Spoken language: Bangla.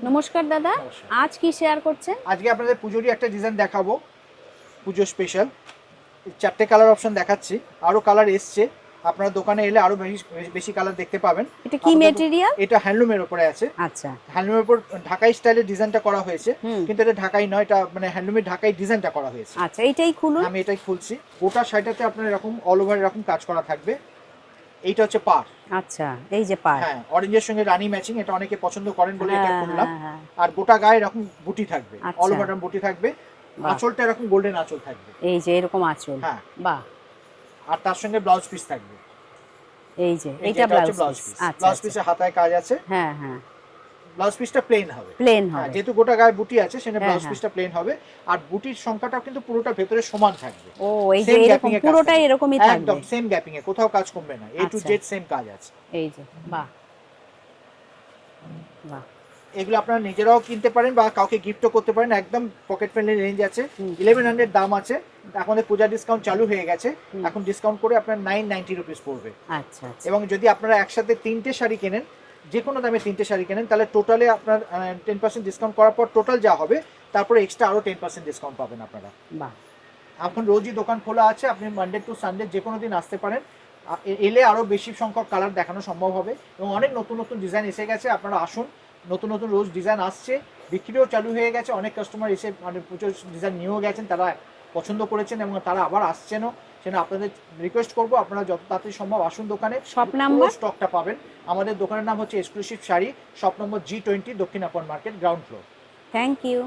নমস্কার দাদা, নমস্কার। আজ কি শেয়ার করছেন? আজকে আপনাদের পুজোরই একটা ডিজাইন দেখাবো, পুজো স্পেশাল। 4টে কালার অপশন দেখাচ্ছি, আরও কালার এসছে। আপনারা দোকানে এলে আরও বেশি কালার দেখতে পাবেন। এটা কি মেটেরিয়াল? এটা হ্যান্ডলুমের উপরে আছে। আচ্ছা, হ্যান্ডলুমের উপর ঢাকাই স্টাইলের ডিজাইনটা করা হয়েছে, হুম, কিন্তু এটা ঢাকাই নয়, এটা মানে হ্যান্ডলুমের ঢাকাই ডিজাইনটা করা হয়েছে। আচ্ছা, এইটাই খুলুন। আমি এটাই খুলছি। গোটা শাড়িটাতে আপনার এরকম অল ওভার এরকম কাজ করা থাকবে। এইটা হচ্ছে পার। আচ্ছা, এই যে পার। হ্যাঁ, অরেঞ্জের সঙ্গে রানী ম্যাচিং, এটা অনেকে পছন্দ করেন বলে এটা হ্যাঁ করলাম। হ্যাঁ হ্যাঁ, আর গোটা গায়ে এরকম বুটি থাকবে, আচ্ছা। অল ওভার বুটি থাকবে। বাহ, আঁচলটা এরকম গোল্ডেন আঁচল থাকবে। এই যে এরকম আঁচল। হ্যাঁ, বাহ, আর তার সঙ্গে ব্লাউজ পিস থাকবে। এই যে এই যে এইটা এটা হচ্ছে ব্লাউজ ব্লাউজ পিস। পিস। আচ্ছা ব্লাউজ আচ্ছা, পিসে হাতায় কাজ আছে। হ্যাঁ হ্যাঁ, ব্লাউজ পিসটা প্লেন হবে। প্লেন হ্যাঁ, হবে। যেহেতু গোটা গায়ে বুটি আছে সেখানে হ্যাঁ ব্লাউজ হ্যাঁ, পিসটা প্লেন হবে। আর বুটির সংখ্যাটাও কিন্তু পুরোটা ভেতরে সমান থাকবে। ও এই যে সেম এরকম গ্যাপিং এ কাজ পুরোটাই থাকবে। এরকমই থাকবে। একদম সেম গ্যাপিং এ, কোথাও কাজ কমবে না। এ টু আচ্ছা, জেড সেম কাজ আছে। এই যে বাহ, বাহ, এগুলো আপনারা নিজেরাও কিনতে পারেন বা কাউকে গিফটও করতে পারেন। একদম পকেট ফ্রেন্ডলি রেঞ্জ আছে। হুম 1100 দাম আছে। আমাদের পূজা ডিসকাউন্ট চালু হয়ে গেছে। হুম, এখন ডিসকাউন্ট করে আপনার 990 রুপিস পড়বে। আচ্ছা আচ্ছা, এবং যদি আপনারা একসাথে 3টে শাড়ি কেনেন, যে কোনো দামে 3টে শাড়ি কেনেন, তাহলে টোটালে আপনার 10% ডিসকাউন্ট করার পর টোটাল যা হবে তারপরে এক্সট্রা আরও 10% ডিসকাউন্ট পাবেন আপনারা। বাহ, এখন রোজই দোকান খোলা আছে, আপনি মানডে টু সানডে যে কোনো দিন আসতে পারেন। এলে আরও বেশি সংখ্যক কালার দেখানো সম্ভব হবে এবং অনেক নতুন নতুন ডিজাইন এসে গেছে। আপনারা আসুন, নতুন নতুন রোজ ডিজাইন আসছে, বিক্রিও চালু হয়ে গেছে। অনেক কাস্টমার এসে মানে পুজোর ডিজাইন নিয়েও গেছেন, তারা পছন্দ করেছেন এবং তারা আবার আসছেনও। সেটা আপনাদের রিকোয়েস্ট করবো, আপনারা যত তাড়াতাড়ি সম্ভব আসুন দোকানে। শপ পুরো নাম্বার? স্টকটা পাবেন। আমাদের দোকানের নাম হচ্ছে exclusive sari, shop number G20, Dakshinapan market, ground floor. Thank you.